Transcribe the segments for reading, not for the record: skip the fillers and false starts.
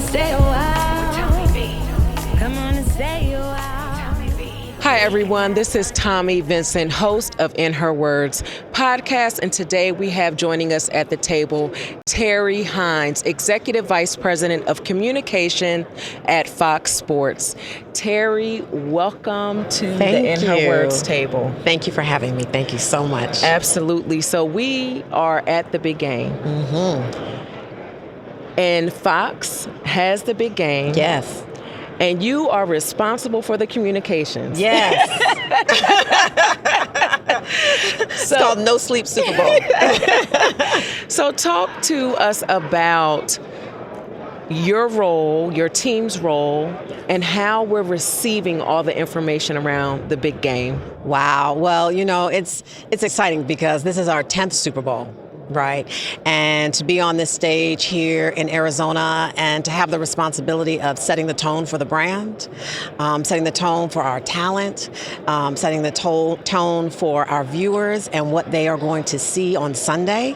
stay a while. Come on and stay a while. Hi, everyone. This is Tommi Vincent, host of In Her Words podcast. And today we have joining us at the table Terri Hines, Executive Vice President of Communication at Fox Sports. Terri, welcome to the In Her Words table. Thank you for having me. Thank you so much. Absolutely. So we are at the big game. And Fox has the big game. Yes. And you are responsible for the communications. Yes. It's called No Sleep Super Bowl. So talk to us about your role, your team's role, and how we're receiving all the information around the big game. Wow. Well, you know, it's exciting because this is our 10th Super Bowl. Right. And to be on this stage here in Arizona and to have the responsibility of setting the tone for the brand, setting the tone for our talent, setting the tone for our viewers and what they are going to see on Sunday.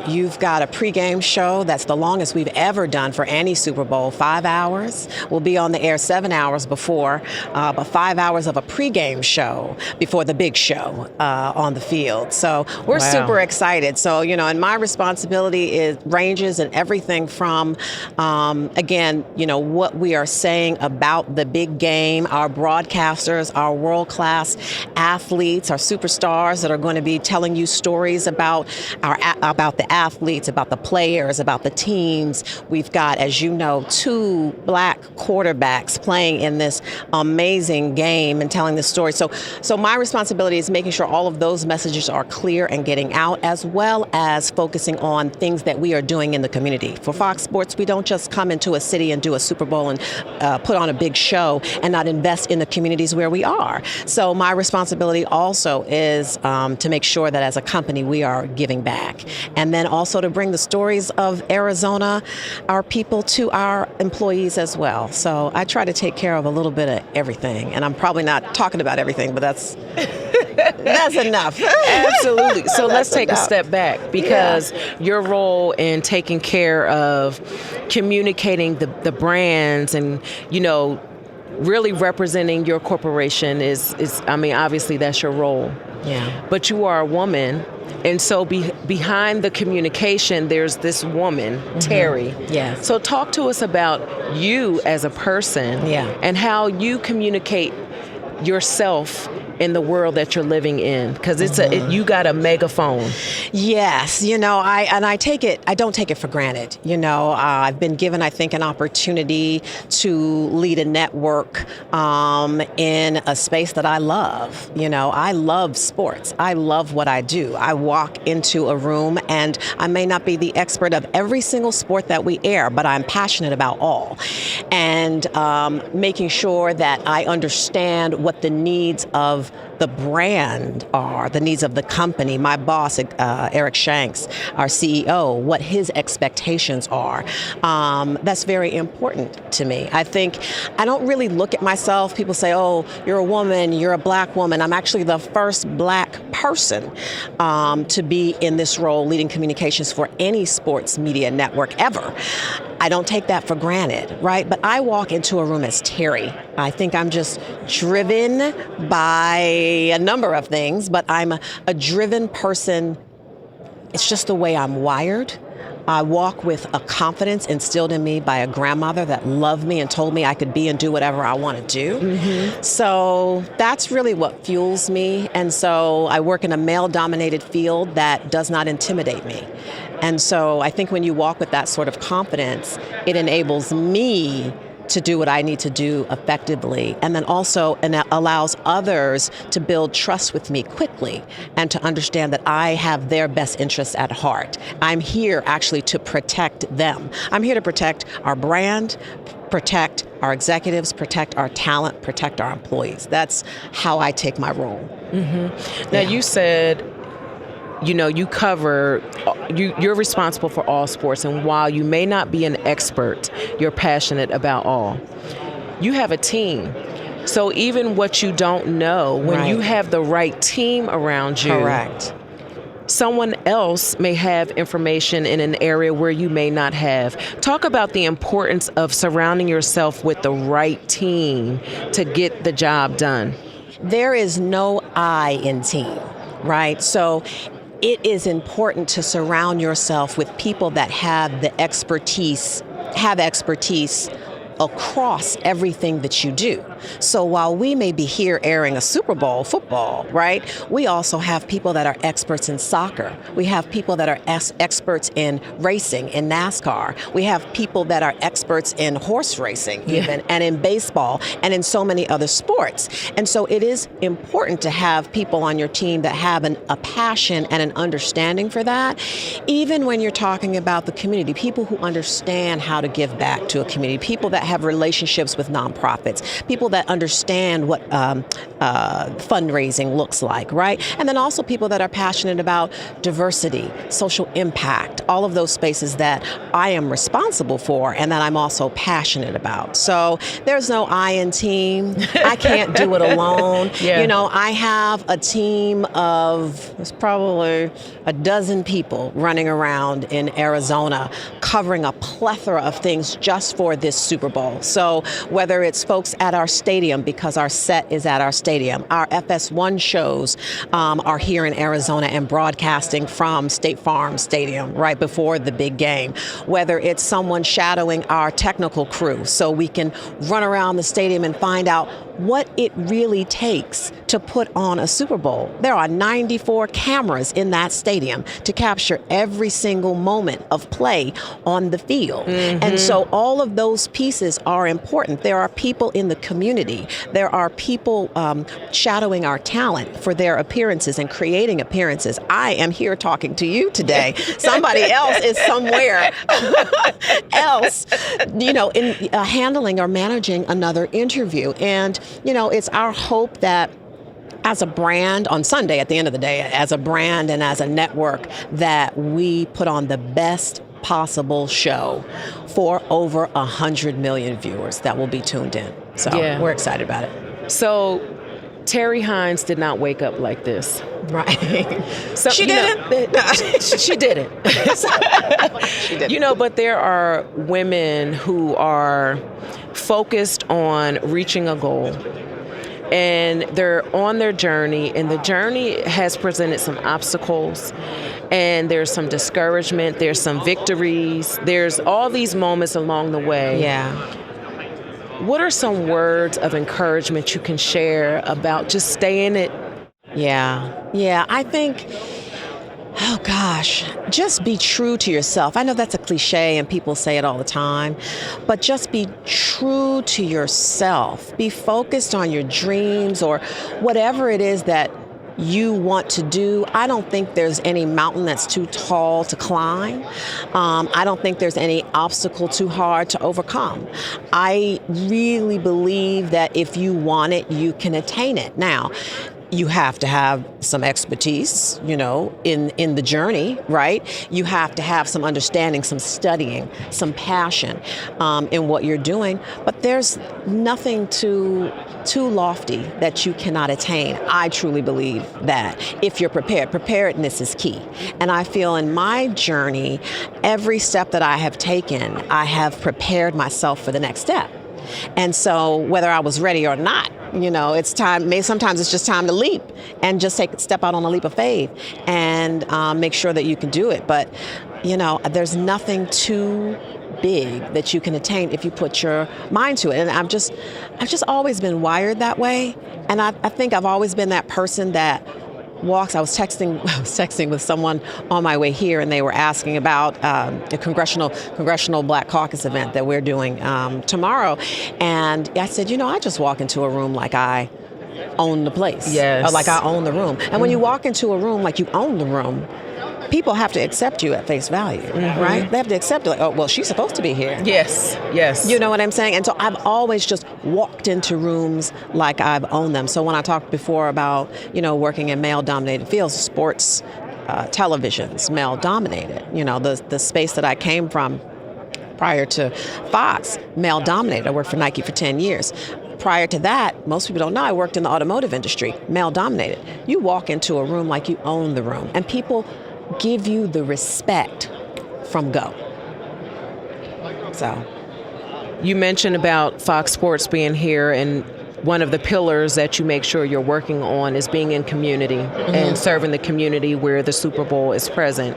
You've got a pregame show that's the longest we've ever done for any Super Bowl, 5 hours. We'll be on the air 7 hours before, but 5 hours of a pregame show before the big show on the field. So we're super excited. So, you know, and my responsibility ranges in everything from, again, you know, what we are saying about the big game, our broadcasters, our world-class athletes, our superstars that are going to be telling you stories about the athletes, about the players, about the teams. We've got, as you know, 2 black quarterbacks playing in this amazing game and telling the story. So my responsibility is making sure all of those messages are clear and getting out, as well as focusing on things that we are doing in the community. For Fox Sports, we don't just come into a city and do a Super Bowl and put on a big show and not invest in the communities where we are. So my responsibility also is to make sure that as a company we are giving back. And then also to bring the stories of Arizona, our people, to our employees as well. So I try to take care of a little bit of everything. And I'm probably not talking about everything, but that's enough. Absolutely. So let's take a step back, because your role in taking care of communicating the brands and, you know, really representing your corporation is I mean, obviously that's your role. Yeah. But you are a woman. And so behind the communication, there's this woman, Terri. Yes. So talk to us about you as a person and how you communicate yourself in the world that you're living in, because you got a megaphone. Yes, you know, I don't take it for granted. You know, I've been given, I think, an opportunity to lead a network in a space that I love. You know, I love sports. I love what I do. I walk into a room and I may not be the expert of every single sport that we air, but I'm passionate about all. And making sure that I understand what the needs of the brand are, the needs of the company. My boss, Eric Shanks, our CEO, what his expectations are. That's very important to me. I think I don't really look at myself. People say, oh, you're a woman, you're a black woman. I'm actually the first black person to be in this role, leading communications for any sports media network ever. I don't take that for granted, right? But I walk into a room as Terri. I think I'm just driven by a number of things, but I'm a driven person. It's just the way I'm wired. I walk with a confidence instilled in me by a grandmother that loved me and told me I could be and do whatever I want to do. So that's really what fuels me. And so I work in a male-dominated field that does not intimidate me. And so I think when you walk with that sort of confidence, it enables me to do what I need to do effectively, and then also allows others to build trust with me quickly and to understand that I have their best interests at heart. I'm here actually to protect them. I'm here to protect our brand, protect our executives, protect our talent, protect our employees. That's how I take my role. Now, you said, you know, you're responsible for all sports, and while you may not be an expert, you're passionate about all. You have a team. So even what you don't know, when you have the right team around you, correct, someone else may have information in an area where you may not have. Talk about the importance of surrounding yourself with the right team to get the job done. There is no I in team, right? So it is important to surround yourself with people that have the expertise across everything that you do. So while we may be here airing a Super Bowl football, right, we also have people that are experts in soccer. We have people that are experts in racing, in NASCAR. We have people that are experts in horse racing even, and in baseball, and in so many other sports. And so it is important to have people on your team that have a passion and an understanding for that. Even when you're talking about the community, people who understand how to give back to a community, people that have relationships with nonprofits, people that understand what fundraising looks like, right? And then also people that are passionate about diversity, social impact, all of those spaces that I am responsible for and that I'm also passionate about. So there's no I in team. I can't do it alone. Yeah. You know, I have a team of, there's probably a dozen people running around in Arizona covering a plethora of things just for this Super Bowl. So whether it's folks at our stadium, because our set is at our stadium, our FS1 shows are here in Arizona and broadcasting from State Farm Stadium right before the big game. Whether it's someone shadowing our technical crew so we can run around the stadium and find out what it really takes to put on a Super Bowl. There are 94 cameras in that stadium to capture every single moment of play on the field. Mm-hmm. And so all of those pieces are important. There are people in the community. There are people shadowing our talent for their appearances and creating appearances. I am here talking to you today. Somebody else is somewhere else, you know, in handling or managing another interview. And you know, it's our hope that as a brand on Sunday, at the end of the day, as a brand and as a network, that we put on the best possible show for over 100 million viewers that will be tuned in. So we're excited about it. So Terri Hines did not wake up like this. Right. So, she didn't. She didn't. She didn't. You know, but there are women who are focused on reaching a goal. And they're on their journey, and the journey has presented some obstacles, and there's some discouragement, there's some victories, there's all these moments along the way. Yeah. What are some words of encouragement you can share about just staying it? Yeah, I think, oh gosh, just be true to yourself. I know that's a cliche and people say it all the time, but just be true to yourself. Be focused on your dreams or whatever it is that you want to do. I don't think there's any mountain that's too tall to climb. I don't think there's any obstacle too hard to overcome. I really believe that if you want it, you can attain it. Now, you have to have some expertise, you know, in the journey, right? You have to have some understanding, some studying, some passion in what you're doing. But there's nothing too lofty that you cannot attain. I truly believe that if you're prepared, preparedness is key. And I feel in my journey, every step that I have taken, I have prepared myself for the next step. And so whether I was ready or not, you know, it's time. Sometimes it's just time to leap and just step out on a leap of faith and make sure that you can do it. But, you know, there's nothing too big that you can attain if you put your mind to it. And I've just always been wired that way. And I think I've always been that person that walks. I was texting with someone on my way here, and they were asking about the Congressional Black Caucus event that we're doing tomorrow. And I said, you know, I just walk into a room like I own the place. Yes. Or like I own the room. And when you walk into a room like you own the room, people have to accept you at face value, right? They have to accept it. Like, oh, well, she's supposed to be here. Yes. You know what I'm saying? And so I've always just walked into rooms like I've owned them. So when I talked before about, you know, working in male-dominated fields, sports, television's male-dominated. You know, the space that I came from prior to Fox, male-dominated. I worked for Nike for 10 years. prior to that, most people don't know, I worked in the automotive industry, male dominated. You walk into a room like you own the room, and people give you the respect from go. So. You mentioned about Fox Sports being here, and one of the pillars that you make sure you're working on is being in community and serving the community where the Super Bowl is present.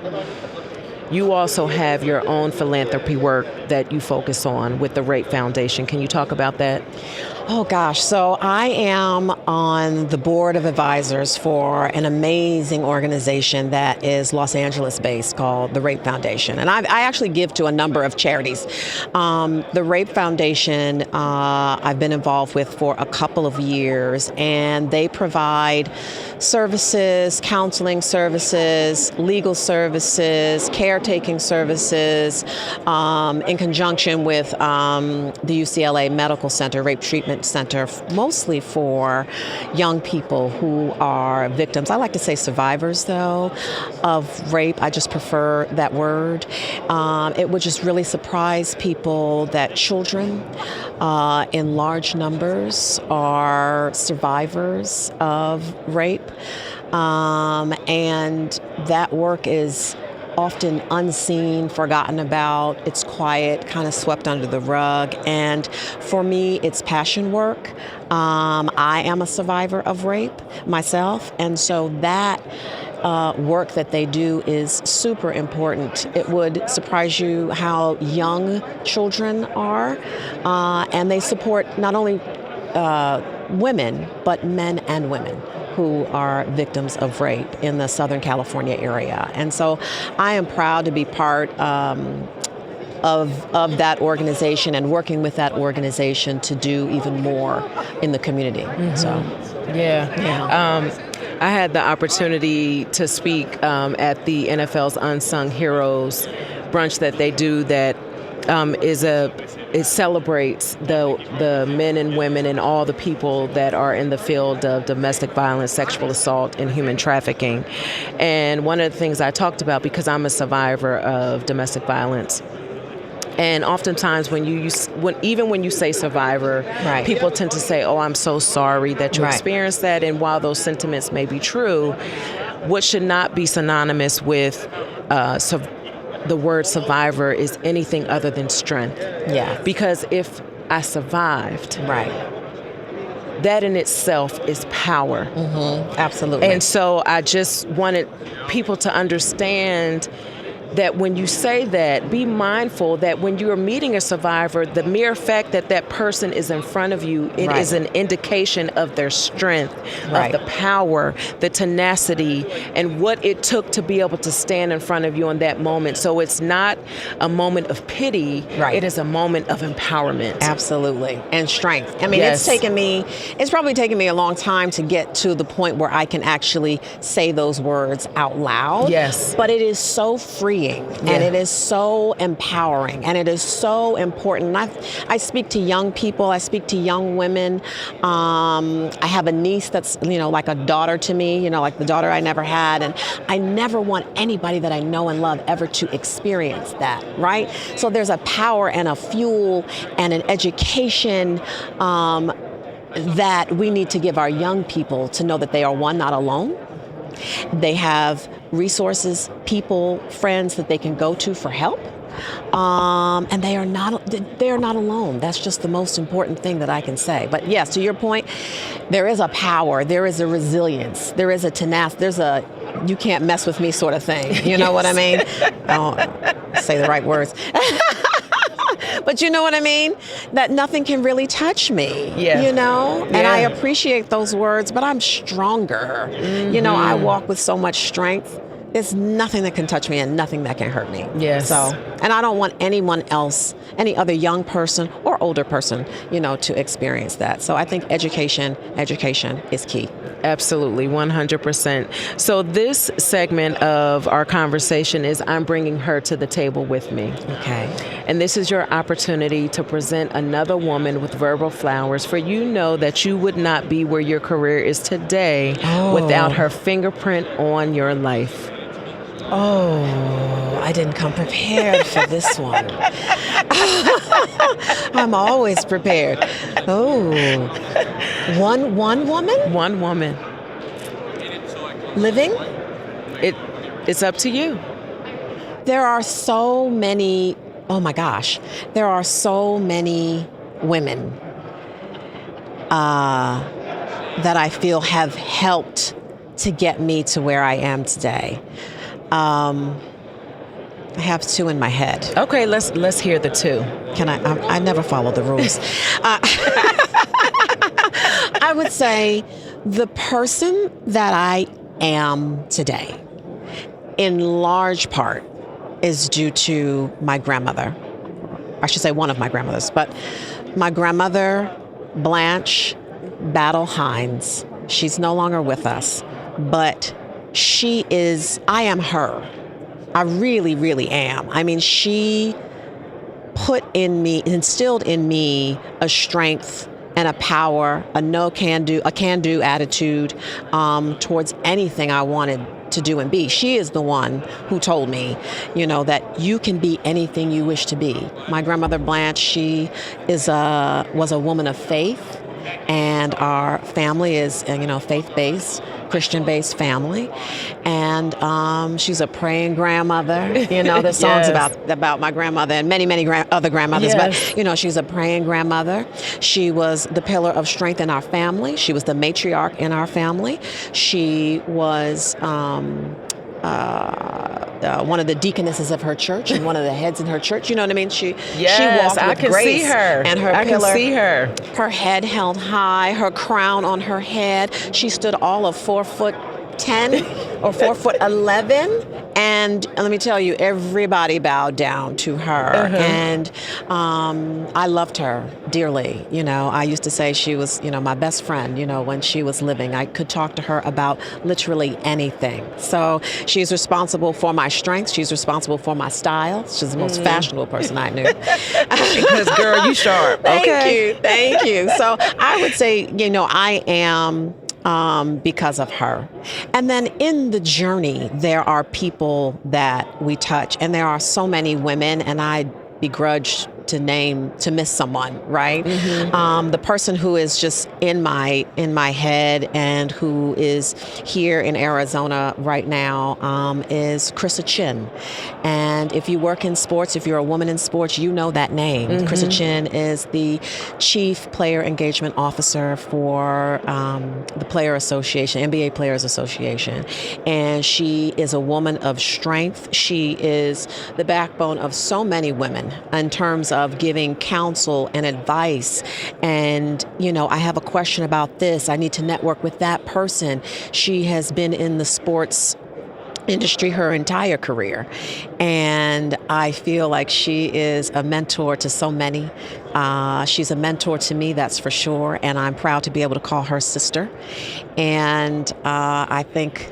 You also have your own philanthropy work that you focus on with the Rape Foundation. Can you talk about that? Oh gosh, so I am on the board of advisors for an amazing organization that is Los Angeles based called the Rape Foundation. And I actually give to a number of charities. The Rape Foundation I've been involved with for a couple of years, and they provide services, counseling services, legal services, caretaking services in conjunction with the UCLA Medical Center, Rape Treatment Center, mostly for young people who are victims. I like to say survivors, though, of rape. I just prefer that word. It would just really surprise people that children in large numbers are survivors of rape. And that work is often unseen, forgotten about. It's quiet, kind of swept under the rug. And for me, it's passion work. I am a survivor of rape myself. And so that work that they do is super important. It would surprise you how young children are. And they support not only women, but men and women who are victims of rape in the Southern California area. And so I am proud to be part of that organization and working with that organization to do even more in the community. So, I had the opportunity to speak at the NFL's Unsung Heroes brunch that they do that it celebrates the men and women and all the people that are in the field of domestic violence, sexual assault, and human trafficking. And one of the things I talked about, because I'm a survivor of domestic violence, and oftentimes when you say survivor, right, people tend to say, "Oh, I'm so sorry that you experienced that." And while those sentiments may be true, what should not be synonymous with the word survivor is anything other than strength. Yeah. Because if I survived, right, that in itself is power. Absolutely. And so I just wanted people to understand that when you say that, be mindful that when you are meeting a survivor, the mere fact that that person is in front of you, it is an indication of their strength, of the power, the tenacity, and what it took to be able to stand in front of you in that moment. So it's not a moment of pity, it is a moment of empowerment. Absolutely. And strength. I mean, it's probably taken me a long time to get to the point where I can actually say those words out loud. Yes. But it is so freeing. And it is so empowering, and it is so important. I speak to young people. I speak to young women. I have a niece that's, like a daughter to me, like the daughter I never had. And I never want anybody that I know and love ever to experience that, right? So there's a power and a fuel and an education that we need to give our young people to know that they are, one, not alone. They have resources, people, friends that they can go to for help. And they are not alone. That's just the most important thing that I can say. But yes, to your point, there is a power, there is a resilience, there is a tenacity, there's a you can't mess with me sort of thing. You know what I mean? I don't say the right words. But you know what I mean? That nothing can really touch me, And I appreciate those words, but I'm stronger. I walk with so much strength. There's nothing that can touch me and nothing that can hurt me. Yes. So, and I don't want anyone else, any other young person or older person, to experience that. So I think education is key. Absolutely, 100%. So this segment of our conversation is I'm bringing her to the table with me. Okay. And this is your opportunity to present another woman with verbal flowers, for you know that you would not be where your career is today without her fingerprint on your life. Oh, I didn't come prepared for this one. I'm always prepared. Oh, one woman? One woman. Living? It's up to you. There are so many, oh my gosh, there are so many women that I feel have helped to get me to where I am today. I have two in my head. Okay, let's hear the two. Can I never follow the rules. I would say the person that I am today, in large part, is due to my grandmother. I should say one of my grandmothers, but my grandmother, Blanche Battle Hines. She's no longer with us, but I am her. I really, really am. I mean, she instilled in me a strength and a power, a can-do attitude towards anything I wanted to do and be. She is the one who told me, that you can be anything you wish to be. My grandmother Blanche, she was a woman of faith, and our family is, faith-based, Christian-based family, and she's a praying grandmother. There's songs Yes. about my grandmother and many other grandmothers, Yes. but she's a praying grandmother. She was the pillar of strength in our family. She was the matriarch in our family. She was one of the deaconesses of her church and one of the heads in her church. You know what I mean? She walked with I can grace, see her. and her I pillar, can see her. her head held high, her crown on her head. She stood all of 4'10" or 4'11", and let me tell you, everybody bowed down to her, and I loved her dearly. I used to say she was, my best friend. When she was living, I could talk to her about literally anything. So she's responsible for my strength. She's responsible for my style. She's the most fashionable person I knew. Because girl, you sharp. Okay. Thank you. So I would say, I am because of her. And then in the journey, there are people that we touch, and there are so many women, and I begrudge to miss someone, right? The person who is just in my head and who is here in Arizona right now is Krista Chin. And if you work in sports, if you're a woman in sports, you know that name. Krista Chin is the Chief Player Engagement Officer for the Player Association, NBA Players Association. And she is a woman of strength. She is the backbone of so many women in terms of giving counsel and advice. And, I have a question about this. I need to network with that person. She has been in the sports industry her entire career, and I feel like she is a mentor to so many. She's a mentor to me, that's for sure, and I'm proud to be able to call her sister. And I think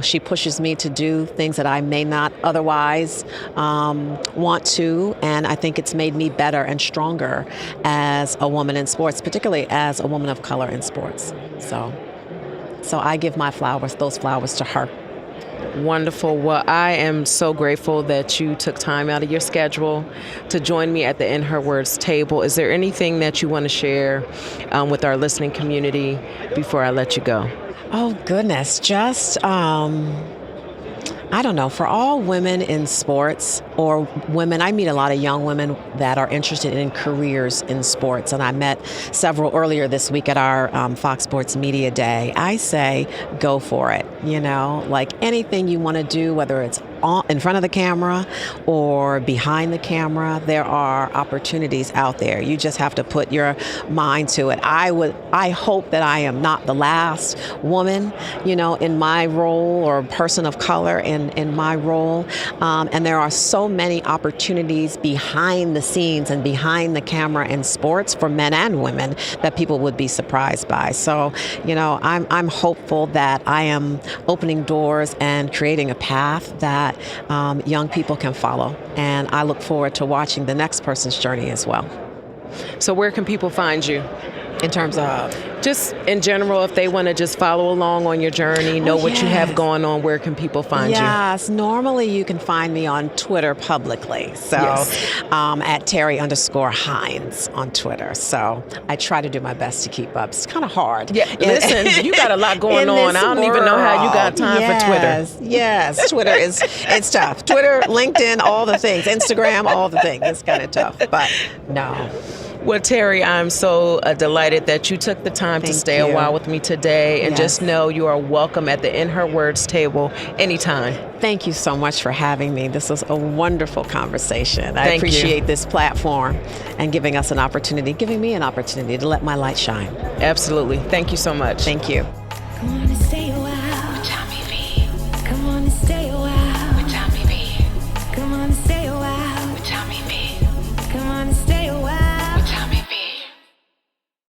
she pushes me to do things that I may not otherwise want to, and I think it's made me better and stronger as a woman in sports, particularly as a woman of color in sports. So I give those flowers to her. Wonderful. Well, I am so grateful that you took time out of your schedule to join me at the In Her Words table. Is there anything that you want to share with our listening community before I let you go? Oh, goodness. Just, I don't know, for all women in sports or women, I meet a lot of young women that are interested in careers in sports, and I met several earlier this week at our Fox Sports Media Day. I say, go for it. Like anything you want to do, whether it's in front of the camera or behind the camera, there are opportunities out there. You just have to put your mind to it. I hope that I am not the last woman, in my role, or person of color in my role. And there are so many opportunities behind the scenes and behind the camera in sports for men and women that people would be surprised by. So, I'm hopeful that I am opening doors and creating a path that young people can follow. And I look forward to watching the next person's journey as well. So where can people find you? In terms of? Just in general, if they want to just follow along on your journey, know what you have going on, where can people find you? Yes, normally you can find me on Twitter publicly. So at Terri_Hines on Twitter. So I try to do my best to keep up. It's kind of hard. Yeah, listen, you got a lot going on. I don't even know how you got time for Twitter. Yes, Twitter it's tough. Twitter, LinkedIn, all the things. Instagram, all the things. It's kind of tough, but no. Well, Terri, I'm so delighted that you took the time to stay a while with me today, and just know you are welcome at the In Her Words table anytime. Thank you so much for having me. This was a wonderful conversation. I appreciate this platform and giving me an opportunity to let my light shine. Absolutely. Thank you so much. Thank you.